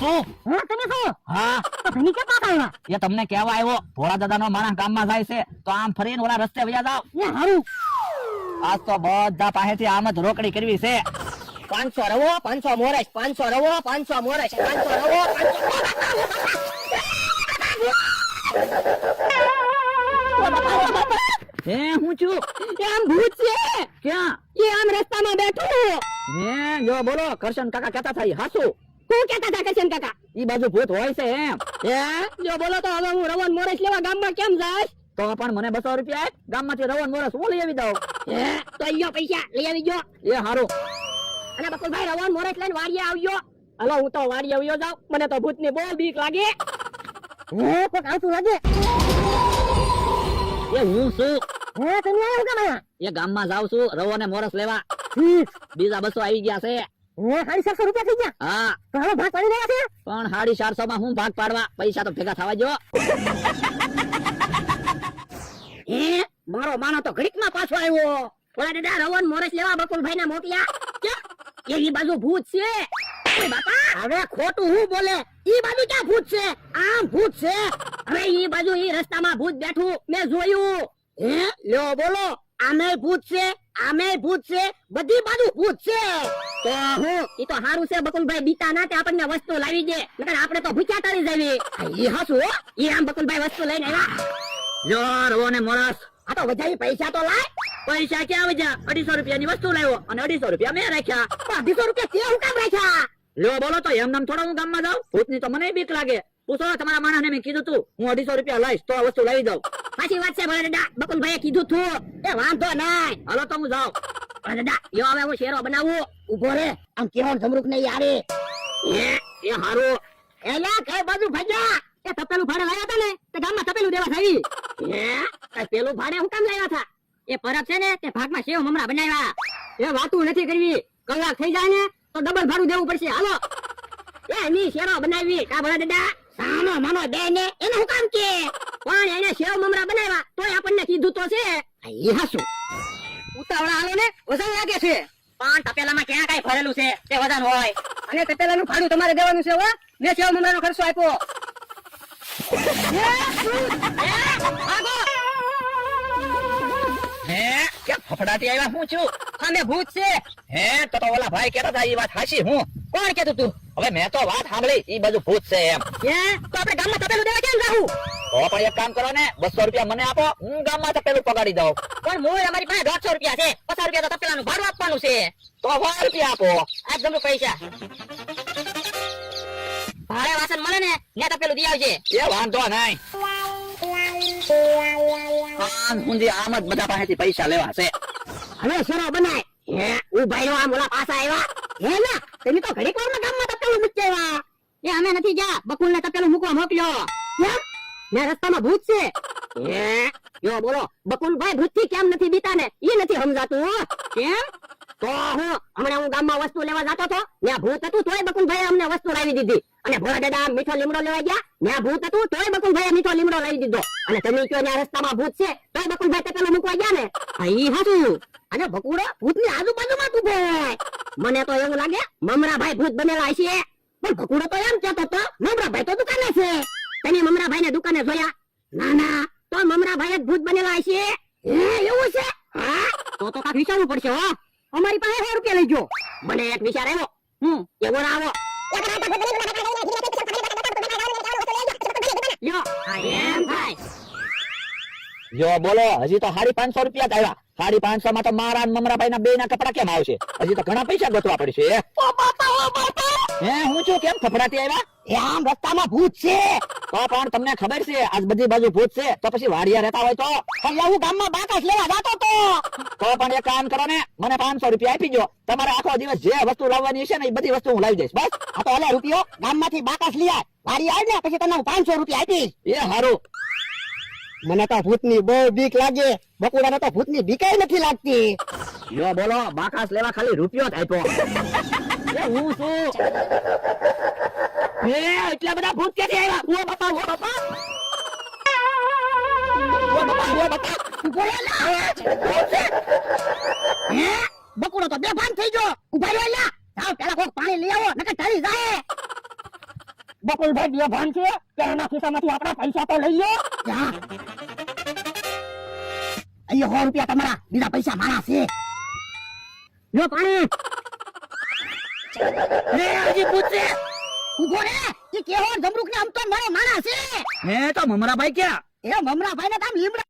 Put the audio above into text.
શું? હા તમે શું? હા તો ભણી કે પાછા આવ્યા? એ તમને કહેવા આવ્યો ભોળા દાદાનો માણસ ગામમાં જાય છે તો આમ ફરીને ઓલા રસ્તે વયા જાવ. એ હારું. આજ તો બધા પાસેથી આમ જ રોકડી કરવી છે. 500 રવો 500 મોરેશ 500 રવો 500 મોરેશ 500 રવો 500 હે હું છું? એ આમ ભૂત છે. ક્યાં? એ આમ રસ્તામાં બેઠું. હે જો બોલો કરશન કાકા કહેતા થાય હાસુ. શું કહેતા હતા કરશન કાકા? ઈ બાજુ ભૂત હોય છે એમ. હે જો બોલો તો હવે હું રવન મોરેશ લેવા ગામમાં કેમ જાય? તો પણ મને 200 રૂપિયા આપ. ગામમાંથી રવણ મોરસ હું લઈ આવી દઉં. હે તો અહીંયા પૈસા લઈ આવી જો. એ હારું. અને બકુલભાઈ રવન મોરેશ લઈને વાડીએ આવજો. હાલો હું તો વાડીએ આવ્યો જાઉં. મને તો ભૂતની બહુ બીક લાગે. હે કોક આવતું લાગે. એ હું છું? હે તમે આવ્યો કેમ અહીંયા? એ ગામમાં જાઉં છું રવો ને મોરસ લેવા. ઠીક. બીજા 200 આવી ગયા છે. હે 750 રૂપિયા થઈ ગયા. હા તો હવે ભાગ પડી રહ્યા છે. પણ 450 માં હું ભાગ પાડવા પૈસા તો ભેગા થવા જો. હે મારો માનો તો ઘડીકમાં પાછો આવ્યો. ઓલા દાદા રવન મોરેશ લેવા બકુલભાઈને મોકલ્યા. ક્યાં? એની બાજુ ભૂત છે. ઓય બાપા હવે ખોટું હું બોલે. ઈ બાજુ ક્યાં ભૂત છે? આમ ભૂત છે. હવે ઈ બાજુ ઈ રસ્તામાં ભૂત બેઠું મેં જોયું. હે લ્યો બોલો. આમે ભૂત છે, આમે ભૂત છે, બધી બાજુ ભૂત છે. તો હું ઈ તો હારું છે બકુલભાઈ બીતા ના તે આપણને વસ્તુ લાવી દે. નકર આપણે તો ભૂખ્યા તારી જાવી. ઈ હાસુ હો. ઈ આમ બકુલભાઈ વસ્તુ લઈને આવ્યા. જો રવો ને મોરસ. આ તો વધારે પૈસા તો લાય. પૈસા ક્યાં વધ્યા? 250 રૂપિયાની વસ્તુ લાવ્યો અને 250 રૂપિયા મેં રાખ્યા. 250 રૂપિયા તે હું કામ રાખ્યા? લ્યો બોલો તો એમ નામ થોડા હું ગામમાં જાઉં? ભૂતની તો મને બીક લાગે. પૂછો તમારા માણસને મેં કીધું તું હું 250 રૂપિયા લઈશ તો આ વસ્તુ લઈ દઉં. સાચી વાત છે ભોળા દાદા. બકુલભાઈએ કીધું તું. એ વાંધો નહીં. હાલો તો હું જાઉં. ભોળા દાદા યો હવે હું શેરો બનાવું. ઉભો રે. આમ કેવો જમરૂક નહીં આવે. એ હારું. એલા કઈ બાજુ ભાગ્યા? એ તપેલું ભાડે લાવ્યા હતા ને તે ગામમાં તપેલું દેવા થઈ. કઈ પેલું ભાડે હું કામ લાવ્યા હતા? એ પરબ છે ને તે ભાગમાં સેવ મમરા બનાવ્યા. એ વાતું નથી કરવી. કલાક થઈ જાય ને તો ડબલ ભાડું દેવું પડશે. હાલો. એ ની શેરો બનાવી કા ભોળા દાદા? સાનો માનો દે ને એને હું કામ કે? પણ એને સેવ મમરા બનાવ્યા તોય આપણને કીધું તો છે. ઈ હાસુ. ઉતાવળા હાલો ને વજન લાગે છે. પણ તપેલામાં ક્યાં કઈ ભરેલું છે તે વજન હોય. અને તપેલાનું ભાડું તમારે દેવાનું છે હો. મેં સેવ મમરાનો ખર્ચો આપ્યો. હે ક્યાં ફફડાટી આવ્યા હું છું? સામે ભૂત છે. હે તો ઓલા ભાઈ કહેતા હતા એ વાત હાચી હું. કોણ કેતું તું? હવે મેં તો વાત સાંભળી ઈ બાજુ ભૂત છે એમ. હે તો આપણે ગામમાં તપેલું દેવા કેમ જાવું? તો પણ એક કામ કરો ને 200 રૂપિયા મને આપો હું ગામમાં તપેલું પગાડી દઉં. પણ મોય અમારી પાસે 150 રૂપિયા છે. 50 રૂપિયા તો તપેલાનું ભાડું આપવાનું છે. તો 100 રૂપિયા આપો. આ જમરૂ પૈસા. ભાડે વાસણ મળે ને ત્યાં તપેલું દી આવજે. એ વાંધો નહીં. આમ હુંજી આમ જ બધા પાસેથી પૈસા લેવા છે. હવે શેરો બનાય. હે ઉભાઈ નો આમ ઓલા પાછા આવ્યા. હે ના તમે તો ઘડીક વારમાં ગામમાં તપેલું મૂકી આવ્યા. એ અમે નથી જા બકુલને તપેલું મૂકવા મોકલ્યો. કેમ? ને રસ્તામાં ભૂત છે. હે યો બોલો બકુલભાઈ ભૂતથી કેમ નથી બીતા ને ઈ નથી સમજાતું. કેમ? તો હમણાં હું ગામમાં વસ્તુ લેવા જતો હતો ત્યાં ભૂત હતું તોય બકુલભાઈ અમને વસ્તુ લાવી દીધી. અને ભોળા દાદા મીઠો લીમડો લેવા ગયા ત્યાં ભૂત હતું તોય બકુલભાઈ મીઠો લીમડો લઈ દીધો. અને તમે કયો ત્યાં રસ્તામાં ભૂત છે તોય બકુલભાઈ તપેલું મૂકવા ગયા ને. ઈ હતું. અને બકુડો ભૂતની આજુબાજુમાં જ ઉભો હોય. મને તો એવું લાગે મમરાભાઈ ભૂત બનેલા છે. પણ બકુડો તો એમ કહેતો હતો મમરાભાઈ તો દુકાને છે. તમે મમરાભાઈ ને દુકાને જોયા? ના ના તો મમરાભાઈ જ ભૂત બનેલા છે. હે એવું છે? હા તો કાંઈક વિચારવું પડશે હો. અમારી પાસે 100 રૂપિયા લઈ ગયો. મને એક વિચાર આવ્યો. એવો આવો. લ્યો આ એમ થાય. જો બોલો હજી તો 550 રૂપિયા જ આવ્યા. 550 માં તો મારા અને મમરાભાઈ ના બે ના કપડા કેમ આવશે? હજી તો ઘણા પૈસા ગોતવા પડશે. હે હું છું કેમ ફફડાટી આવ્યા? એ આમ રસ્તામાં ભૂત છે. તો પણ તમને ખબર છે આજ બધી બાજુ ભૂત છે તો પછી વાડિયા રહેતા હોય તો? પણ હું ગામમાં બાકસ લેવા જતો તો પણ એક કામ કરો ને મને 500 રૂપિયા આપી દો. તમારે આખો દિવસ જે વસ્તુ લાવવાની છે ને એ બધી વસ્તુ હું લાવી દઈશ. બસ આ તો ઓલા રૂપિયો ગામમાંથી બાકસ લઈ આય. વાડી આવે ને પછી તને હું 500 રૂપિયા આપીશ. એ હારું. મને તો ભૂતની બહુ બીક લાગે. બકુડાને તો ભૂતની બીકાય નથી લાગતી. યો બોલો બાકાસ લેવા ખાલી રૂપિયો જ આપ્યો. એ હું છું. હે એટલા બધા ભૂત ક્યાંથી આવ્યા? ઓ બાપા ઓ બાપા હે બકુડો તો બેભાન થઈ ગયો. ઉભા રહ્યો. જાવ પેલા કોક પાણી લઈ આવો નકર ઢળી જાય. બકુલભાઈ બે ભાન છે કે એના ખિસ્સામાંથી આપણા પૈસા તો લઈ લો. જા. અહીંયા 100 રૂપિયા તમારા, બીજા પૈસા મારા છે. લો પાણી. લે હજી પૂછે ઉભો રે, ઈ કેવો જમરૂખ ને આમ તો મારો માણસ છે. હે તો મમરાભાઈ ક્યાં એ મમરાભાઈ ને કામ લીમડા